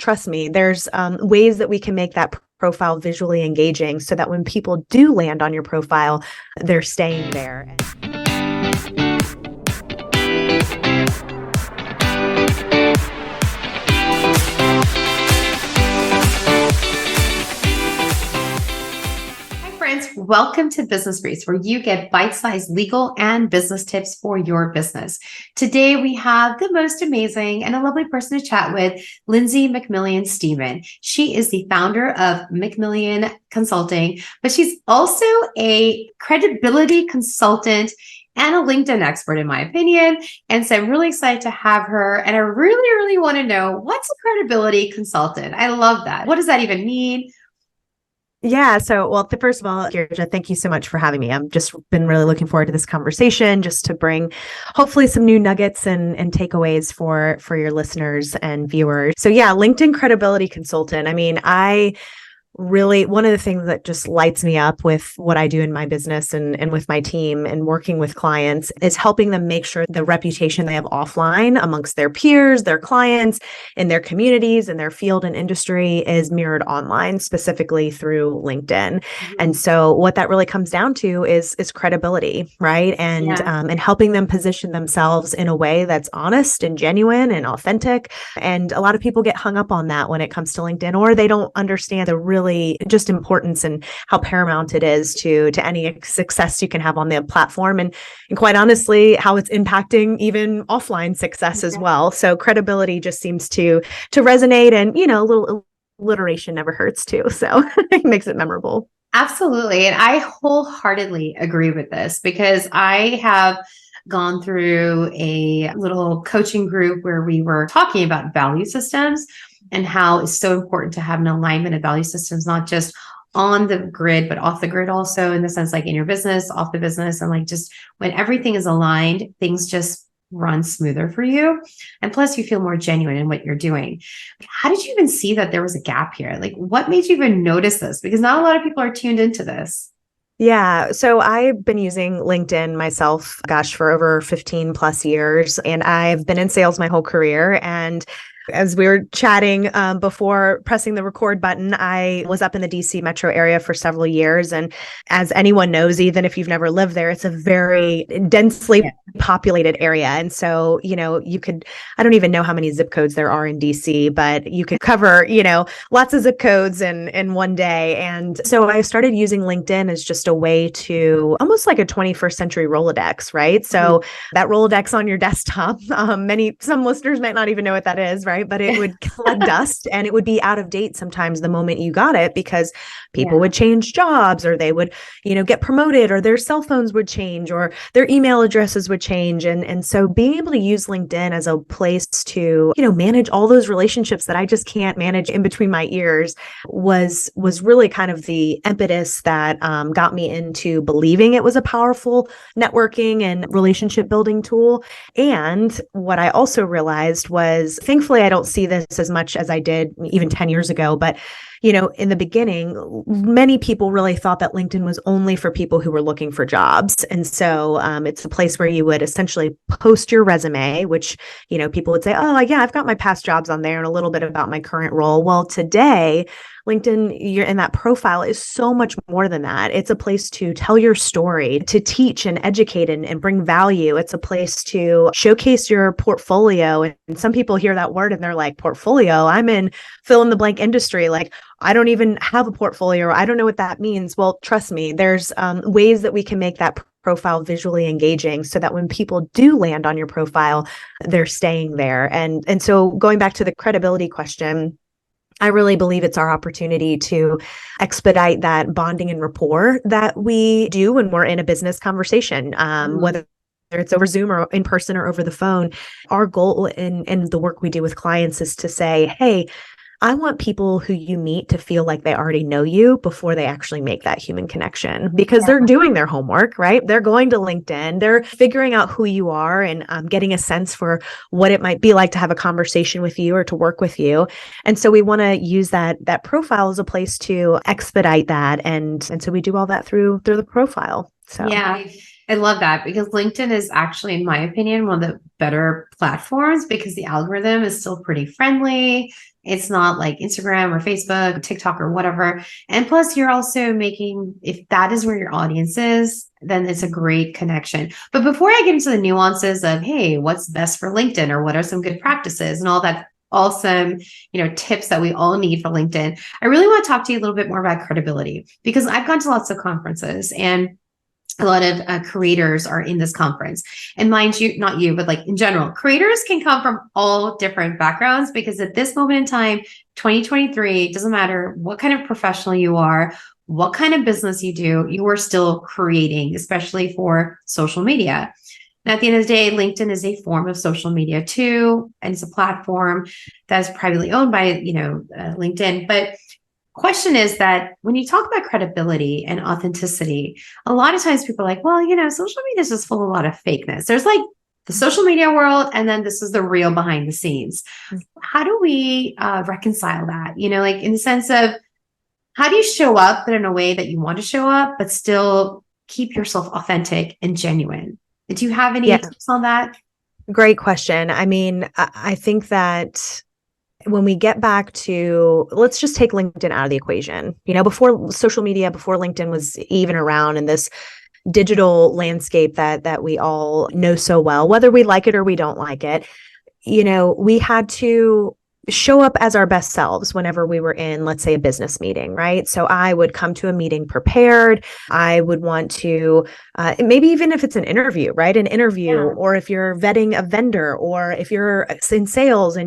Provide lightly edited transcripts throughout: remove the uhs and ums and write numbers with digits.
trust me, there's ways that we can make that profile visually engaging so that when people do land on your profile, they're staying there. Welcome to Business Briefs, where you get bite-sized legal and business tips for your business. Today, we have the most amazing and a lovely person to chat with, Lindsey McMillion Stemann. She is the founder of McMillion Consulting, but she's also a credibility consultant and a LinkedIn expert, in my opinion. And so I'm really excited to have her. And I really want to know, what's a credibility consultant? I love that. What does that even mean? Yeah. So, well, first of all, Girija, thank you so much for having me. I've just been really looking forward to this conversation, just to bring hopefully some new nuggets and takeaways for your listeners and viewers. So yeah, LinkedIn credibility consultant. I mean, really, one of the things that just lights me up with what I do in my business and with my team and working with clients is helping them make sure the reputation they have offline amongst their peers, their clients, in their communities, in their field and industry is mirrored online, specifically through LinkedIn. Mm-hmm. And so what that really comes down to is credibility, right? And helping them position themselves in a way that's honest and genuine and authentic. And a lot of people get hung up on that when it comes to LinkedIn, or they don't understand the really just importance and how paramount it is to any success you can have on the platform, and quite honestly, how it's impacting even offline success as well. So credibility just seems to resonate, and a little alliteration never hurts too. So it makes it memorable. Absolutely. And I wholeheartedly agree with this, because I have gone through a little coaching group where we were talking about value systems and how it's so important to have an alignment of value systems, not just on the grid, but off the grid also, in the sense like in your business, off the business, and like just when everything is aligned, things just run smoother for you. And plus you feel more genuine in what you're doing. How did you even see that there was a gap here? Like, what made you even notice this? Because not a lot of people are tuned into this. Yeah. So I've been using LinkedIn myself, for over 15 plus years, and I've been in sales my whole career. And as we were chatting before pressing the record button, I was up in the DC metro area for several years. And as anyone knows, even if you've never lived there, it's a very densely populated area. And so, I don't even know how many zip codes there are in DC, but you could cover, lots of zip codes in one day. And so I started using LinkedIn as just a way to almost like a 21st century Rolodex, right? So that Rolodex on your desktop, some listeners might not even know what that is, right? But it would collect dust, and it would be out of date sometimes the moment you got it, because people would change jobs, or they would, get promoted, or their cell phones would change, or their email addresses would change. And so being able to use LinkedIn as a place to, manage all those relationships that I just can't manage in between my ears was really kind of the impetus that got me into believing it was a powerful networking and relationship building tool. And what I also realized was, thankfully, I don't see this as much as I did even 10 years ago, but in the beginning, many people really thought that LinkedIn was only for people who were looking for jobs. And so it's a place where you would essentially post your resume, which, people would say, oh, yeah, I've got my past jobs on there and a little bit about my current role. Well, today, LinkedIn, you're in that profile is so much more than that. It's a place to tell your story, to teach and educate and bring value. It's a place to showcase your portfolio. And some people hear that word and they're like, portfolio, I'm in fill in the blank industry. Like, I don't even have a portfolio, or I don't know what that means. Well, trust me, there's ways that we can make that profile visually engaging so that when people do land on your profile, they're staying there. And so going back to the credibility question, I really believe it's our opportunity to expedite that bonding and rapport that we do when we're in a business conversation, whether it's over Zoom or in person or over the phone. Our goal in the work we do with clients is to say, hey, I want people who you meet to feel like they already know you before they actually make that human connection, because they're doing their homework, right? They're going to LinkedIn, they're figuring out who you are and getting a sense for what it might be like to have a conversation with you or to work with you. And so we want to use that profile as a place to expedite that. And so we do all that through the profile. So yeah. I love that, because LinkedIn is actually, in my opinion, one of the better platforms, because the algorithm is still pretty friendly It's not like Instagram or Facebook, TikTok or whatever. And plus you're also making, if that is where your audience is, then it's a great connection. But before I get into the nuances of, hey, what's best for LinkedIn or what are some good practices and all that awesome, tips that we all need for LinkedIn, I really want to talk to you a little bit more about credibility, because I've gone to lots of conferences and a lot of creators are in this conference. And mind you, not you, but like in general, creators can come from all different backgrounds, because at this moment in time, 2023, it doesn't matter what kind of professional you are, what kind of business you do, you are still creating, especially for social media. And at the end of the day, LinkedIn is a form of social media too, and it's a platform that's privately owned by, LinkedIn. But question is that when you talk about credibility and authenticity, a lot of times people are like, well, social media is just full of a lot of fakeness. There's like the social media world, and then this is the real behind the scenes. How do we reconcile that? Like in the sense of, how do you show up but in a way that you want to show up, but still keep yourself authentic and genuine? Do you have any tips on that? Great question. I mean, I think that when we get back to, let's just take LinkedIn out of the equation, before social media, before LinkedIn was even around in this digital landscape that we all know so well, whether we like it or we don't like it, we had to show up as our best selves whenever we were in, let's say, a business meeting, right? So I would come to a meeting prepared. I would want to, maybe even if it's an interview, right? An interview, or if you're vetting a vendor, or if you're in sales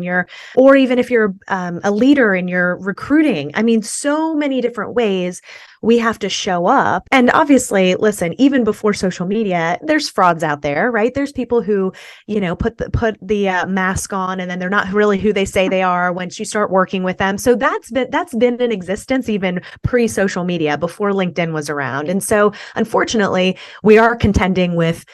or even if you're a leader and you're recruiting. I mean, so many different ways we have to show up. And obviously, listen, even before social media, there's frauds out there, right? There's people who, put the mask on, and then they're not really who they say they are once you start working with them. So that's been in existence even pre-social media, before LinkedIn was around. And so unfortunately, we are contending with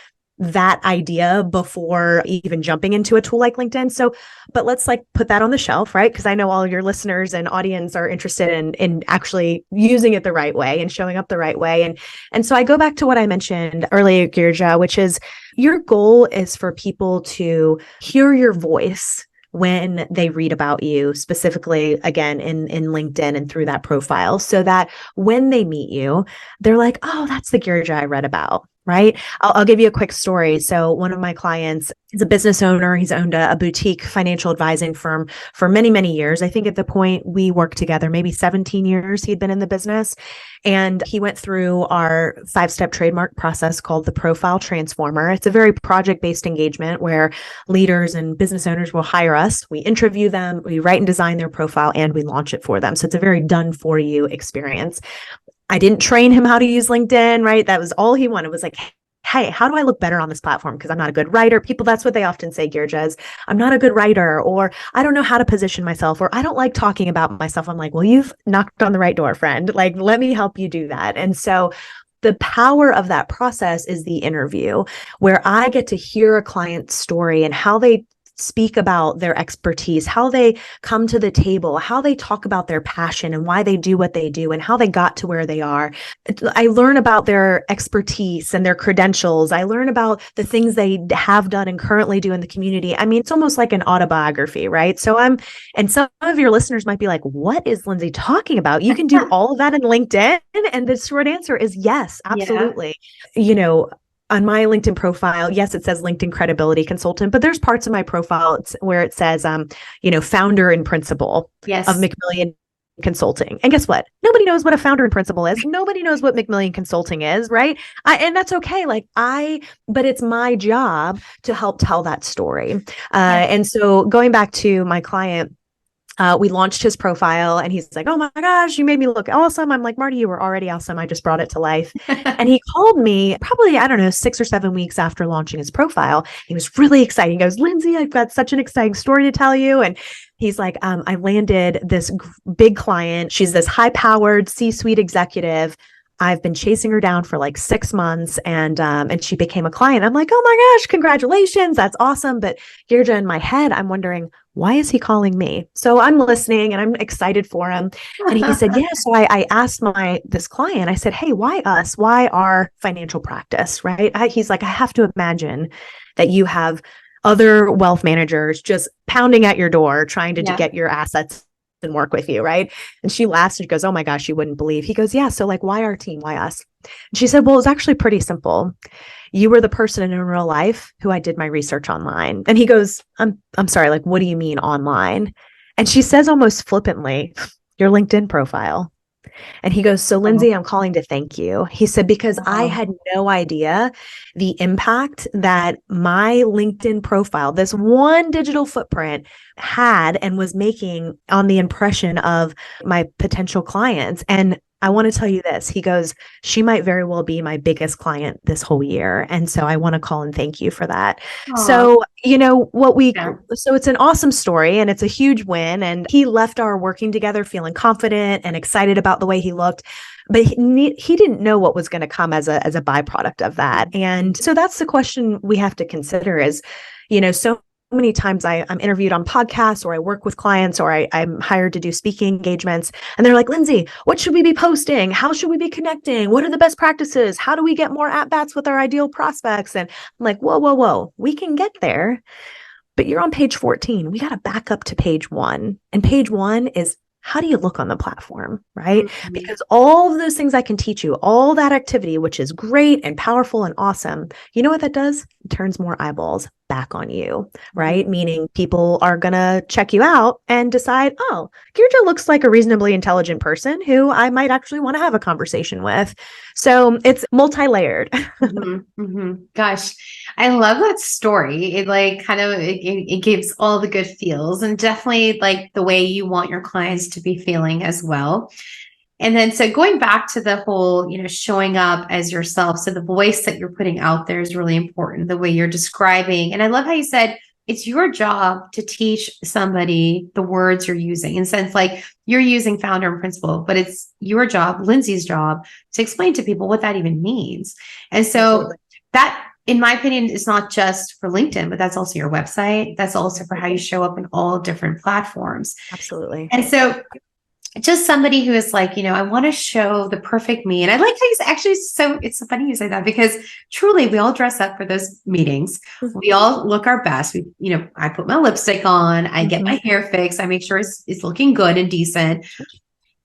that idea before even jumping into a tool like LinkedIn. So, but let's put that on the shelf, right? Because I know all your listeners and audience are interested in actually using it the right way and showing up the right way. And so I go back to what I mentioned earlier, Girija, which is your goal is for people to hear your voice when they read about you, specifically, again, in LinkedIn and through that profile, so that when they meet you, they're like, oh, that's the Girija I read about. Right. I'll give you a quick story. So one of my clients is a business owner. He's owned a boutique financial advising firm for many, many years. I think at the point we worked together, maybe 17 years he'd been in the business. And he went through our 5-step trademark process called the Profile Transformer. It's a very project-based engagement where leaders and business owners will hire us. We interview them, we write and design their profile, and we launch it for them. So it's a very done for you experience. I didn't train him how to use LinkedIn, right? That was all he wanted, was like, hey, how do I look better on this platform? Because I'm not a good writer. People, that's what they often say, Girija, is I'm not a good writer, or I don't know how to position myself, or I don't like talking about myself. I'm like, well, you've knocked on the right door, friend. Like, let me help you do that. And so the power of that process is the interview, where I get to hear a client's story and how they speak about their expertise, how they come to the table, how they talk about their passion and why they do what they do and how they got to where they are. I learn about their expertise and their credentials. I learn about the things they have done and currently do in the community. I mean, it's almost like an autobiography, right? So and some of your listeners might be like, what is Lindsey talking about? You can do all of that in LinkedIn? And the short answer is yes, absolutely. Yeah. On my LinkedIn profile, yes, it says LinkedIn credibility consultant, but there's parts of my profile where it says, founder and principal of McMillion Consulting. And guess what? Nobody knows what a founder and principal is. Nobody knows what McMillion Consulting is, right? And that's okay. But it's my job to help tell that story. And so going back to my client, we launched his profile and he's like, oh my gosh, you made me look awesome. I'm like, Marty, you were already awesome. I just brought it to life. And he called me probably, 6 or 7 weeks after launching his profile. He was really excited. He goes, Lindsey, I've got such an exciting story to tell you. And he's like, I landed this big client. She's this high-powered C-suite executive. I've been chasing her down for 6 months and she became a client. I'm like, oh my gosh, congratulations. That's awesome. But Girija, in my head, I'm wondering, why is he calling me? So I'm listening and I'm excited for him. And he said, yeah. So I asked this client, I said, hey, why us? Why our financial practice, right? He's like, I have to imagine that you have other wealth managers just pounding at your door, trying to get your assets and work with you, right? And she laughs and she goes, oh my gosh, you wouldn't believe. He goes, yeah, so like, why our team? Why us? And she said, well, it's actually pretty simple. You were the person in real life who I did my research online. And he goes, I'm sorry, like, what do you mean online? And she says almost flippantly, your LinkedIn profile. And he goes, so Lindsey, I'm calling to thank you. He said, because I had no idea the impact that my LinkedIn profile, this one digital footprint, had and was making on the impression of my potential clients. And I want to tell you this. He goes, she might very well be my biggest client this whole year. And so I want to call and thank you for that. Aww. So, so it's an awesome story and it's a huge win. And he left our working together feeling confident and excited about the way he looked. But he didn't know what was going to come as a byproduct of that. And so that's the question we have to consider is, so many times I'm interviewed on podcasts or I work with clients or I'm hired to do speaking engagements and they're like, Lindsey, what should we be posting? How should we be connecting? What are the best practices? How do we get more at-bats with our ideal prospects? And I'm like, whoa, we can get there, but you're on page 14. We got to back up to page 1. And page 1 is how do you look on the platform, right? Mm-hmm. Because all of those things I can teach you, all that activity, which is great and powerful and awesome, you know what that does? It turns more eyeballs back on you, right? Mm-hmm. Meaning people are going to check you out and decide, oh, Girija looks like a reasonably intelligent person who I might actually want to have a conversation with. So it's multi-layered. Mm-hmm. Mm-hmm. Gosh, I love that story. It like kind of, it gives all the good feels and definitely like the way you want your clients to be feeling as well. And then, so going back to the whole, showing up as yourself. So the voice that you're putting out there is really important, the way you're describing. And I love how you said, it's your job to teach somebody the words you're using in sense, like you're using founder and principal, but it's your job, Lindsey's job, to explain to people what that even means. And so that, in my opinion, is not just for LinkedIn, but that's also your website. That's also for how you show up in all different platforms. Absolutely. And so just somebody who is like, I want to show the perfect me. And I like how he's actually, so it's so funny you say that because truly we all dress up for those meetings. Mm-hmm. We all look our best. I put my lipstick on, I get my hair fixed. I make sure it's looking good and decent.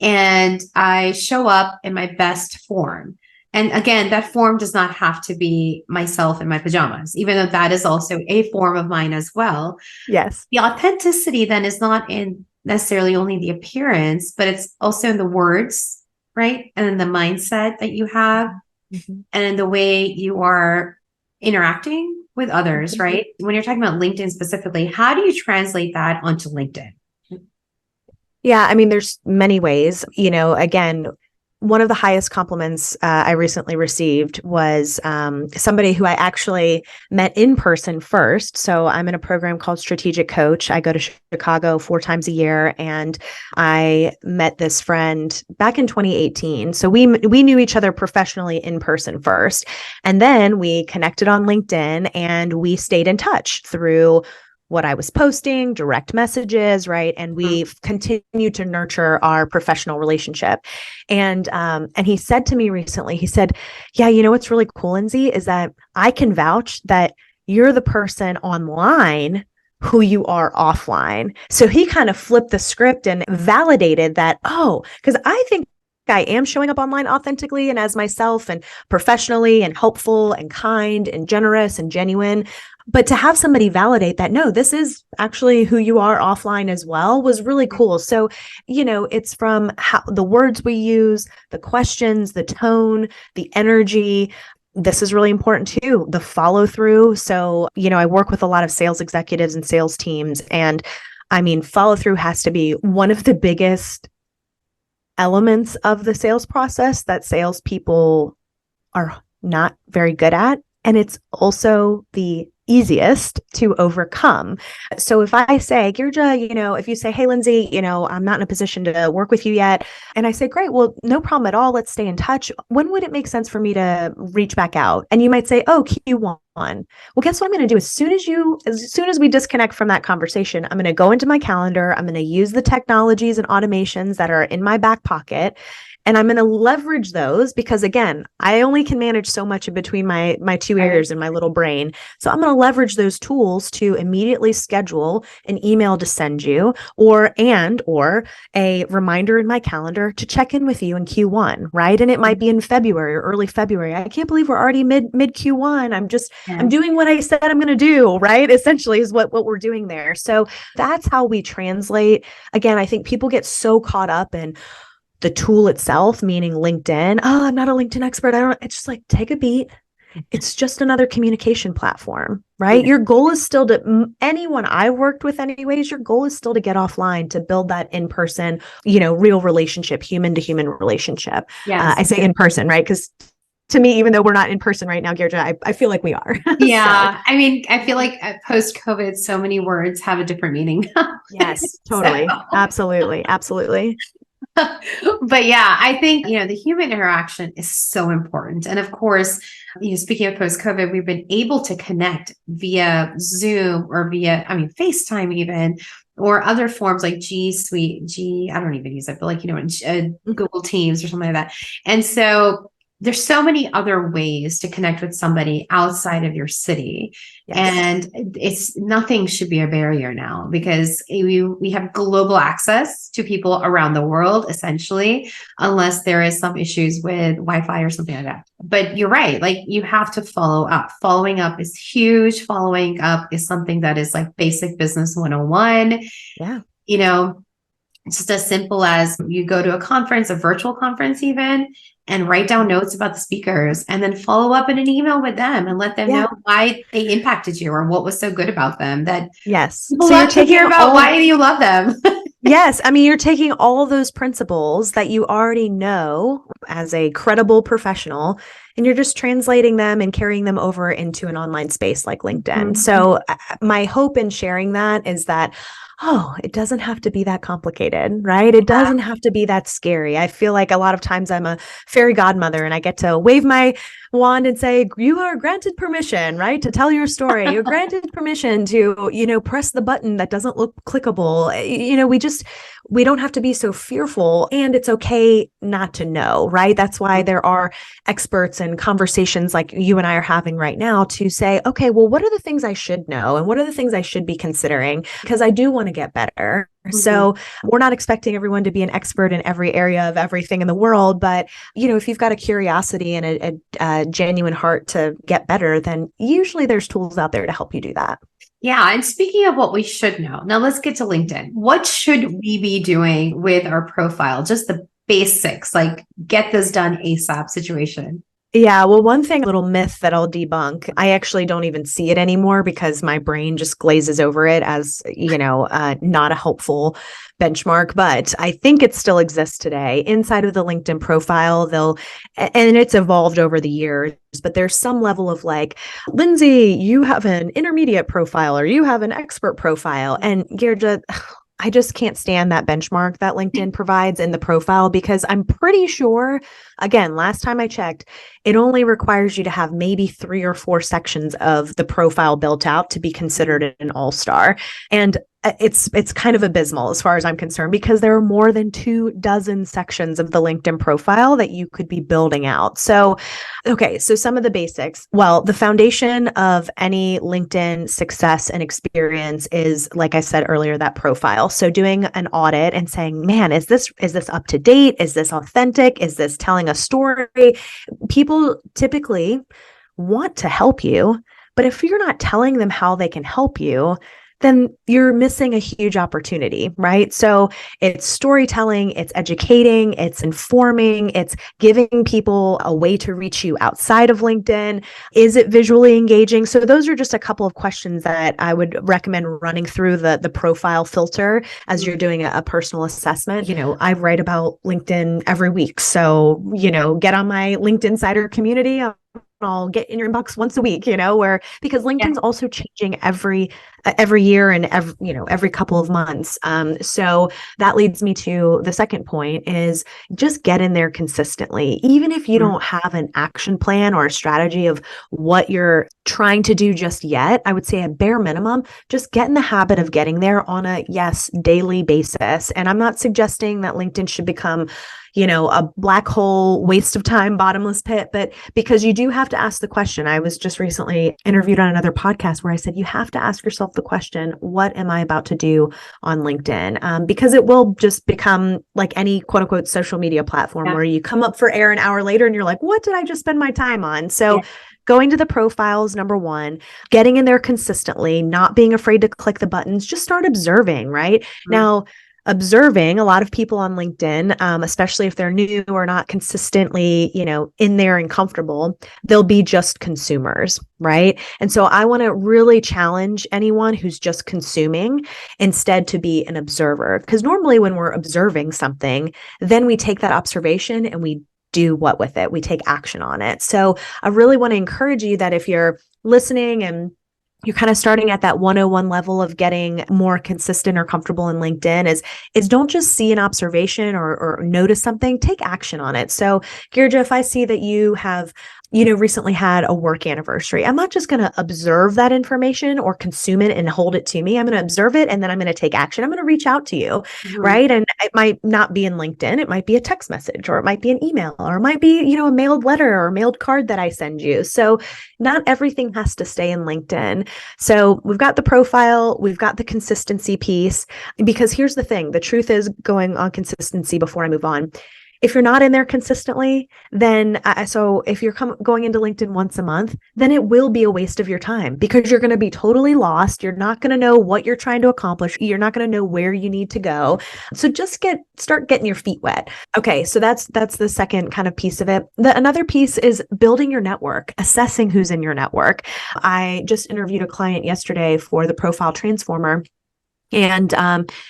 And I show up in my best form. And again, that form does not have to be myself in my pajamas, even though that is also a form of mine as well. Yes. The authenticity then is not in necessarily only the appearance, but it's also in the words, right? And in the mindset that you have and in the way you are interacting with others, right? When you're talking about LinkedIn specifically, how do you translate that onto LinkedIn? Yeah, I mean, there's many ways, again, one of the highest compliments I recently received was somebody who I actually met in person first. So I'm in a program called Strategic Coach. I go to Chicago 4 times a year, and I met this friend back in 2018. So we knew each other professionally in person first, and then we connected on LinkedIn, and we stayed in touch through what I was posting, direct messages, right? And we've continued to nurture our professional relationship. And he said to me recently, he said, yeah, what's really cool, Lindsey, is that I can vouch that you're the person online who you are offline. So he kind of flipped the script and validated that, because I think I am showing up online authentically and as myself and professionally and helpful and kind and generous and genuine. But to have somebody validate that, no, this is actually who you are offline as well, was really cool. So, it's from how the words we use, the questions, the tone, the energy. This is really important too, the follow through. So, I work with a lot of sales executives and sales teams. And I mean, follow through has to be one of the biggest elements of the sales process that salespeople are not very good at. And it's also the easiest to overcome. So if I say, Girija, if you say, hey, Lindsey, I'm not in a position to work with you yet. And I say, great, well, no problem at all. Let's stay in touch. When would it make sense for me to reach back out? And you might say, oh, Q1. Well, guess what I'm going to do as soon as we disconnect from that conversation, I'm going to go into my calendar. I'm going to use the technologies and automations that are in my back pocket. And I'm going to leverage those because, again, I only can manage so much in between my two ears and my little brain. So I'm going to leverage those tools to immediately schedule an email to send you or a reminder in my calendar to check in with you in Q1, right? And it might be in February or early February. I can't believe we're already mid Q1. I'm doing what I said I'm going to do, right? Essentially is what we're doing there. So that's how we translate. Again, I think people get so caught up in the tool itself, meaning LinkedIn. Oh, I'm not a LinkedIn expert. It's just like, take a beat. It's just another communication platform, right? Yeah. Your goal is still anyone I worked with anyways, your goal is still to get offline, to build that in-person, real relationship, human to human relationship. Yes. I say in person, right? Because to me, even though we're not in person right now, Girija, I feel like we are. Yeah. So. I mean, I feel like post-COVID, so many words have a different meaning. Yes, totally. So. Absolutely. But yeah, I think, the human interaction is so important. And of course, speaking of post-COVID, we've been able to connect via Zoom or via, FaceTime even, or other forms like G Suite, I don't even use it, but Google Teams or something like that. And so there's so many other ways to connect with somebody outside of your city. Yes. And nothing should be a barrier now because we have global access to people around the world, essentially, unless there is some issues with Wi-Fi or something like that. But you're right. Like, you have to follow up. Following up is huge. Following up is something that is like basic business 101. Yeah. It's just as simple as you go to a conference, a virtual conference even, and write down notes about the speakers and then follow up in an email with them and let them know why they impacted you or what was so good about them. That yes. People love to hear about why you love them. Yes. You're taking all those principles that you already know as a credible professional, and you're just translating them and carrying them over into an online space like LinkedIn. Mm-hmm. So my hope in sharing that is that, it doesn't have to be that complicated, right? It doesn't have to be that scary. I feel like a lot of times I'm a fairy godmother and I get to wave my wand and say, you are granted permission, right? To tell your story. You're granted permission to, press the button that doesn't look clickable. We don't have to be so fearful, and it's okay not to know, right? That's why there are experts and conversations like you and I are having right now to say, okay, well, what are the things I should know? And what are the things I should be considering? Because I do want to get better. Mm-hmm. So we're not expecting everyone to be an expert in every area of everything in the world. But, if you've got a curiosity and a genuine heart to get better, then usually there's tools out there to help you do that. Yeah. And speaking of what we should know, now let's get to LinkedIn. What should we be doing with our profile? Just the basics, like get this done ASAP situation. Yeah. Well, one little myth that I'll debunk, I actually don't even see it anymore because my brain just glazes over it as, not a helpful benchmark, but I think it still exists today inside of the LinkedIn profile. And it's evolved over the years, but there's some level of like, Lindsey, you have an intermediate profile or you have an expert profile. And Girija, I just can't stand that benchmark that LinkedIn provides in the profile because I'm pretty sure, again, last time I checked, it only requires you to have maybe 3 or 4 sections of the profile built out to be considered an all-star. And it's kind of abysmal as far as I'm concerned because there are more than 24 sections of the LinkedIn profile that you could be building out. So, okay, so some of the basics. Well, the foundation of any LinkedIn success and experience is, like I said earlier, that profile. So doing an audit and saying, man, is this up to date? Is this authentic? Is this telling a story? People typically want to help you, but if you're not telling them how they can help you, then you're missing a huge opportunity, right? So it's storytelling, it's educating, it's informing, it's giving people a way to reach you outside of LinkedIn. Is it visually engaging? So those are just a couple of questions that I would recommend running through the profile filter as you're doing a personal assessment. I write about LinkedIn every week. So, get on my LinkedIn Insider community. I'll get in your inbox once a week, where because Yeah. LinkedIn's also changing every year and every couple of months. So that leads me to the second point is just get in there consistently. Even if you don't have an action plan or a strategy of what you're trying to do just yet, I would say at bare minimum, just get in the habit of getting there on a daily basis. And I'm not suggesting that LinkedIn should become a black hole, waste of time, bottomless pit, but because you do have to ask the question. I was just recently interviewed on another podcast where I said, you have to ask yourself the question, what am I about to do on LinkedIn? Because it will just become like any quote unquote social media platform where you come up for air an hour later and you're like, what did I just spend my time on? So going to the profiles, number one, getting in there consistently, not being afraid to click the buttons, just start observing, right? Now, observing a lot of people on LinkedIn, especially if they're new or not consistently, in there and comfortable, they'll be just consumers, right? And so I want to really challenge anyone who's just consuming instead to be an observer. Because normally when we're observing something, then we take that observation and we do what with it? We take action on it. So I really want to encourage you that if you're listening and you're kind of starting at that 101 level of getting more consistent or comfortable in LinkedIn is don't just see an observation or notice something, take action on it. So Girija, if I see that you have, recently had a work anniversary, I'm not just going to observe that information or consume it and hold it to me. I'm going to observe it and then I'm going to take action. I'm going to reach out to you, right? And it might not be in LinkedIn. It might be a text message or it might be an email or it might be, a mailed letter or a mailed card that I send you. So not everything has to stay in LinkedIn. So we've got the profile, we've got the consistency piece, because here's the thing, the truth is going on consistency before I move on. If you're not in there consistently, then so if you're going into LinkedIn once a month, then it will be a waste of your time because you're going to be totally lost. You're not going to know what you're trying to accomplish. You're not going to know where you need to go. So just start getting your feet wet. Okay, so that's the second kind of piece of it. Another piece is building your network, assessing who's in your network. I just interviewed a client yesterday for the Profile Transformer. And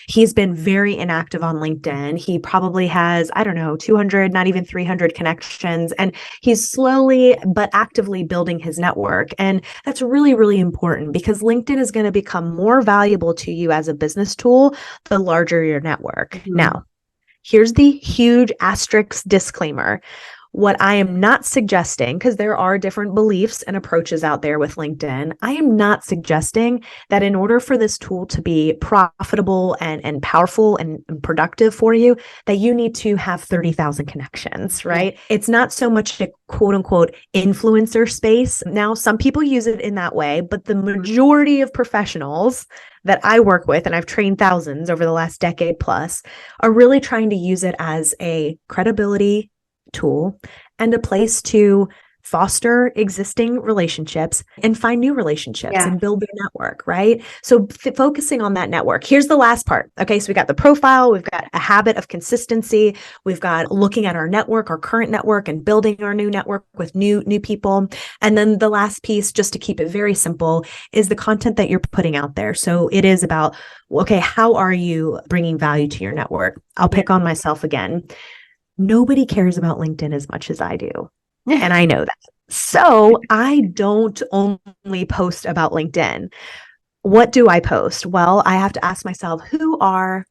he's been very inactive on LinkedIn. He probably has, 200, not even 300 connections. And he's slowly but actively building his network. And that's really, really important because LinkedIn is going to become more valuable to you as a business tool the larger your network. Now, here's the huge asterisk disclaimer. What I am not suggesting, because there are different beliefs and approaches out there with LinkedIn, I am not suggesting that in order for this tool to be profitable and powerful and productive for you, that you need to have 30,000 connections, right? It's not so much a quote unquote influencer space. Now, some people use it in that way, but the majority of professionals that I work with, and I've trained thousands over the last decade plus, are really trying to use it as a credibility tool and a place to foster existing relationships and find new relationships and build their network, right? So focusing on that network. Here's the last part. Okay, so we got the profile, we've got a habit of consistency, we've got looking at our network, our current network, and building our new network with new people. And then the last piece, just to keep it very simple, is the content that you're putting out there. So it is about, okay, how are you bringing value to your network? I'll pick on myself again. Nobody cares about LinkedIn as much as I do. And I know that. So I don't only post about LinkedIn. What do I post? Well, I have to ask myself, who are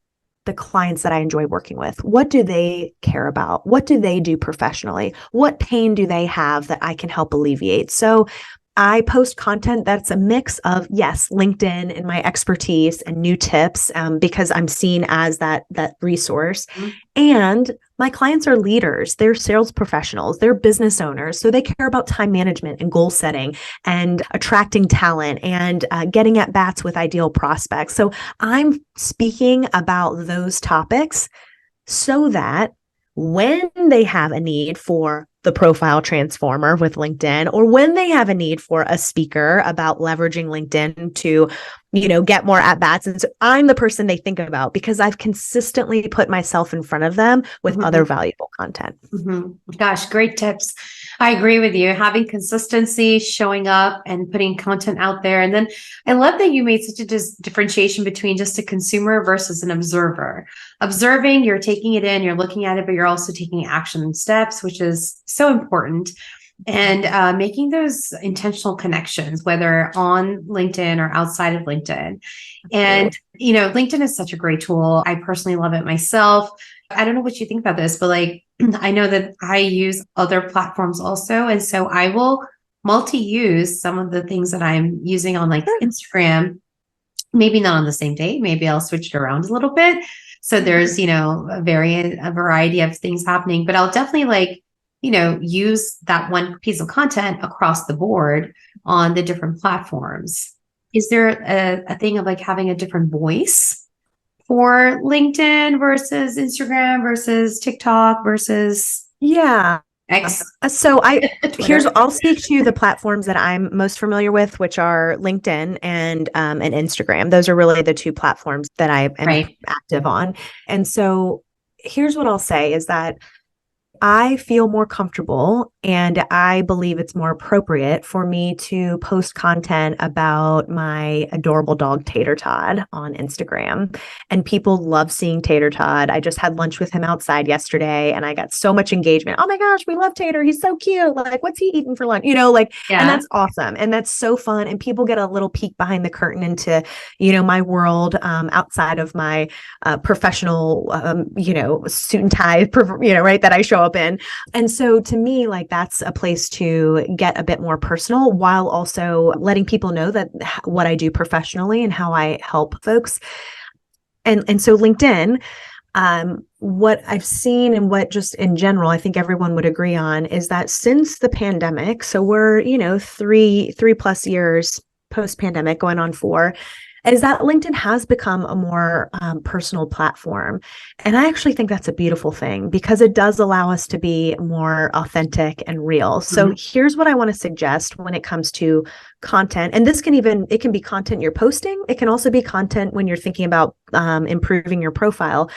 the clients that I enjoy working with? What do they care about? What do they do professionally? What pain do they have that I can help alleviate? So I post content that's a mix of, yes, LinkedIn and my expertise and new tips because I'm seen as that resource. And my clients are leaders, they're sales professionals, they're business owners. So they care about time management and goal setting and attracting talent and getting at bats with ideal prospects. So I'm speaking about those topics so that when they have a need for the profile transformer with LinkedIn, or when they have a need for a speaker about leveraging LinkedIn to, get more at bats. And so I'm the person they think about because I've consistently put myself in front of them with other valuable content. Gosh, great tips. I agree with you. Having consistency, showing up and putting content out there. And then I love that you made such a differentiation between just a consumer versus an observer. Observing, you're taking it in, you're looking at it, but you're also taking action steps, which is so important. and making those intentional connections, whether on LinkedIn or outside of LinkedIn. And, LinkedIn is such a great tool. I personally love it myself. I don't know what you think about this, but like, I know that I use other platforms also. And so I will multi-use some of the things that I'm using on like Instagram, maybe not on the same day. Maybe I'll switch it around a little bit. So there's, a variety of things happening, but I'll definitely like, use that one piece of content across the board on the different platforms. Is there a thing of like having a different voice for LinkedIn versus Instagram versus TikTok versus X? So I'll speak to the platforms that I'm most familiar with, which are LinkedIn and Instagram. Those are really the two platforms that I am active on. And so here's what I'll say is that I feel more comfortable and I believe it's more appropriate for me to post content about my adorable dog, Tater Todd, on Instagram. And people love seeing Tater Todd. I just had lunch with him outside yesterday and I got so much engagement. Oh my gosh, we love Tater. He's so cute. Like, what's he eating for lunch? And that's awesome. And that's so fun. And people get a little peek behind the curtain into, my world outside of my professional, suit and tie, right, that I show up in. And so to me, like that's a place to get a bit more personal while also letting people know that what I do professionally and how I help folks. And so LinkedIn, what I've seen and what just in general, I think everyone would agree on is that since the pandemic, so we're, 3+ years post-pandemic going on 4, is that LinkedIn has become a more personal platform. And I actually think that's a beautiful thing because it does allow us to be more authentic and real. So here's what I want to suggest when it comes to content. And it can be content you're posting. It can also be content when you're thinking about improving your profile,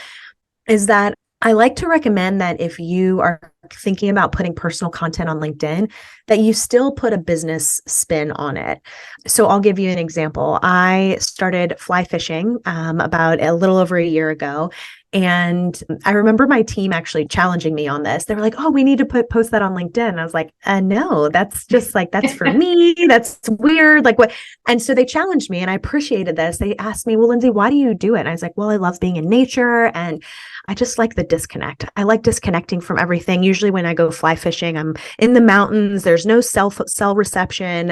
is that I like to recommend that if you are thinking about putting personal content on LinkedIn, that you still put a business spin on it. So I'll give you an example. I started fly fishing about a little over a year ago. And I remember my team actually challenging me on this. They were like, oh, we need to post that on LinkedIn. And I was like, no, that's just like, that's for me. That's weird. Like what? And so they challenged me and I appreciated this. They asked me, well, Lindsey, why do you do it? And I was like, well, I love being in nature and I just like the disconnect. I like disconnecting from everything. Usually when I go fly fishing, I'm in the mountains. There's no cell reception.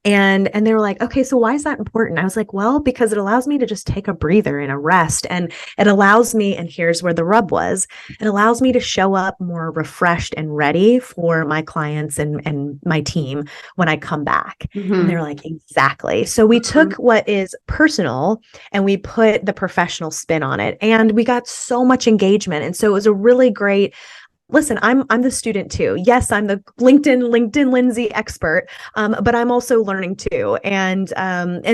And they were like, okay, so why is that important? I was like, well, because it allows me to just take a breather and a rest. And it allows me, and here's where the rub was, it allows me to show up more refreshed and ready for my clients and my team when I come back. And they're like, exactly. So we took what is personal and we put the professional spin on it. And we got so much engagement. And so it was a really great, listen, I'm the student too. Yes, I'm the LinkedIn Lindsey expert, but I'm also learning too. And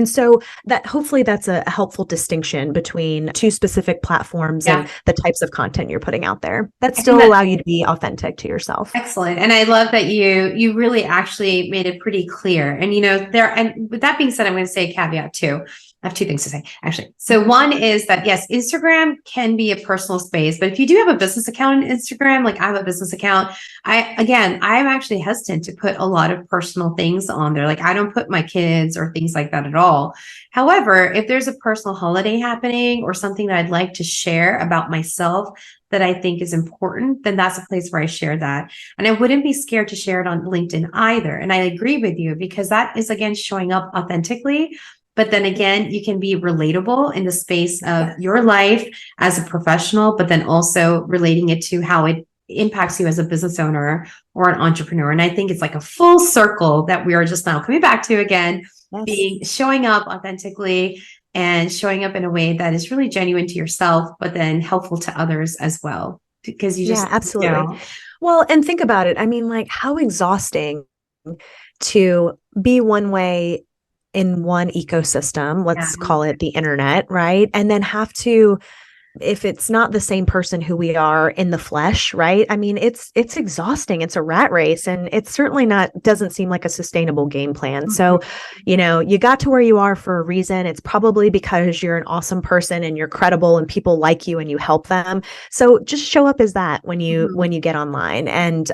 so that hopefully that's a helpful distinction between two specific platforms and the types of content you're putting out there that still allow you to be authentic to yourself. Excellent. And I love that you really actually made it pretty clear. And and with that being said, I'm going to say a caveat too. I have 2 things to say, actually. So one is that, yes, Instagram can be a personal space, but if you do have a business account on Instagram, like I have a business account, I'm actually hesitant to put a lot of personal things on there. Like I don't put my kids or things like that at all. However, if there's a personal holiday happening or something that I'd like to share about myself that I think is important, then that's a place where I share that. And I wouldn't be scared to share it on LinkedIn either. And I agree with you because that is, again, showing up authentically. But then again, you can be relatable in the space of your life as a professional, but then also relating it to how it impacts you as a business owner or an entrepreneur. And I think it's like a full circle that we are just now coming back to again, showing up authentically and showing up in a way that is really genuine to yourself, but then helpful to others as well. Because you just, absolutely. Well, and think about it. I mean, like how exhausting to be one way in one ecosystem, let's call it the internet, right? And then have to if it's not the same person who we are in the flesh, right? I mean, it's exhausting. It's a rat race, and it's certainly doesn't seem like a sustainable game plan. So, you got to where you are for a reason. It's probably because you're an awesome person and you're credible and people like you and you help them. So just show up as that when you get online, and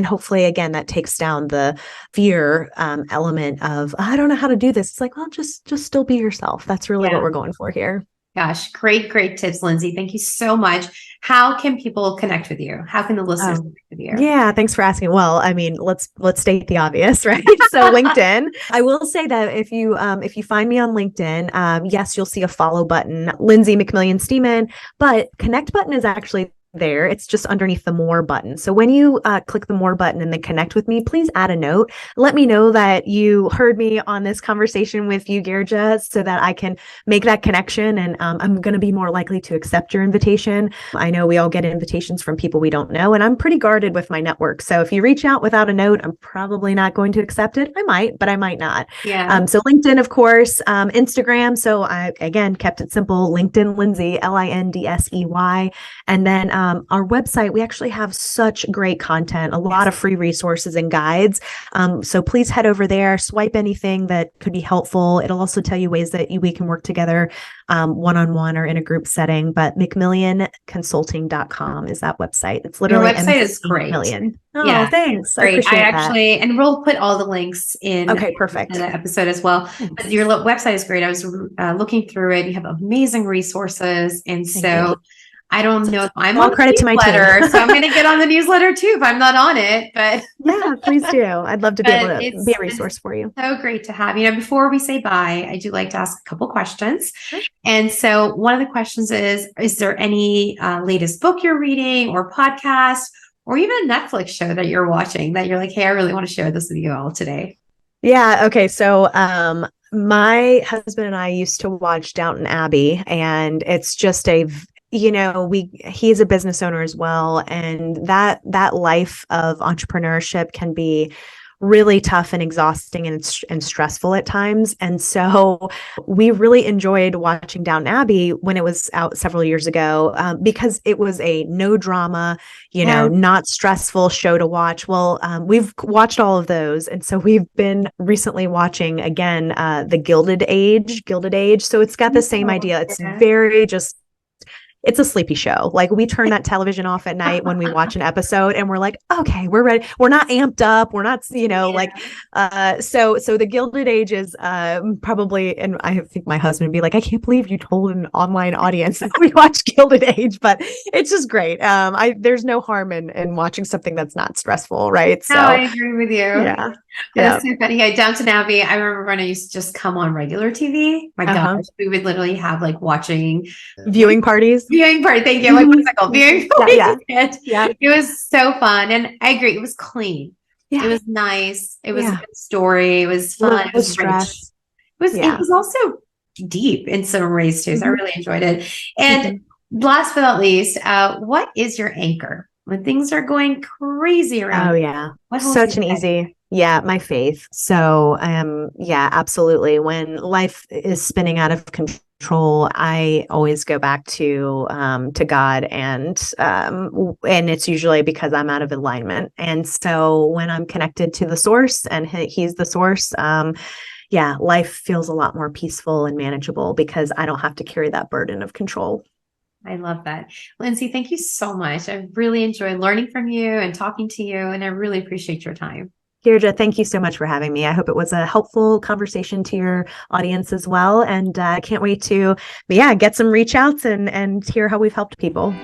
hopefully again that takes down the fear element of, I don't know how to do this. It's like, well, just still be yourself. That's really what we're going for here. Gosh, great tips, Lindsey. Thank you so much. How can people connect with you? How can the listeners connect with you? Yeah, thanks for asking. Well, I mean, let's state the obvious, right? So LinkedIn. I will say that if you find me on LinkedIn, yes, you'll see a follow button, Lindsey McMillion Stemann, but connect button is actually there. It's just underneath the more button. So when you click the more button and then connect with me, please add a note. Let me know that you heard me on this conversation with you, Girija, so that I can make that connection. And I'm going to be more likely to accept your invitation. I know we all get invitations from people we don't know, and I'm pretty guarded with my network. So if you reach out without a note, I'm probably not going to accept it. I might, but I might not. Yeah. So LinkedIn, of course, Instagram. So I, again, kept it simple. LinkedIn Lindsey, Lindsey. And then our website, we actually have such great content, a lot of free resources and guides. So please head over there, swipe anything that could be helpful. It'll also tell you ways that we can work together one-on-one or in a group setting. But McMillionConsulting.com is that website. It's literally your website is great. McMillion. Oh, thanks. Great. I actually, and we'll put all the links in perfect. the episode as well. But your website is great. I was looking through it. You have amazing resources. And so I don't know if I'm all on credit to my team. So I'm going to get on the newsletter too if I'm not on it. But yeah, please do. I'd love to be able to be a resource for you. So great to have you. Before we say bye, I do like to ask a couple questions. And so one of the questions is there any latest book you're reading or podcast or even a Netflix show that you're watching that you're like, hey, I really want to share this with you all today? Yeah. Okay. So my husband and I used to watch Downton Abbey, and it's just he's a business owner as well. And that life of entrepreneurship can be really tough and exhausting and stressful at times. And so we really enjoyed watching Downton Abbey when it was out several years ago, because it was a no drama, not stressful show to watch. Well, we've watched all of those. And so we've been recently watching again, the Gilded Age. So it's got the same idea. It's very it's a sleepy show. Like, we turn that television off at night when we watch an episode and we're like, okay, we're ready. We're not amped up. We're not, so the Gilded Age is probably, and I think my husband would be like, I can't believe you told an online audience that we watch Gilded Age, but it's just great. There's no harm in watching something that's not stressful, right? So I agree with you. Yeah. That's so funny. Yeah, Downton Abbey. I remember when I used to just come on regular TV. My gosh, we would literally have watching viewing parties. Thank you. What's that called? Viewing parties. Yeah. It was so fun, and I agree. It was clean. Yeah. It was nice. It was a good story. It was fun. It was stress. Rich. It was also deep in some ways too. So I really enjoyed it. And last but not least, what is your anchor when things are going crazy around? Oh yeah, such an easy. Yeah, my faith. So, absolutely. When life is spinning out of control, I always go back to God, and it's usually because I'm out of alignment. And so when I'm connected to the source and He's the source, life feels a lot more peaceful and manageable because I don't have to carry that burden of control. I love that. Lindsey, thank you so much. I really enjoyed learning from you and talking to you, and I really appreciate your time. Girija, thank you so much for having me. I hope it was a helpful conversation to your audience as well. And I can't wait to, get some reach outs and hear how we've helped people.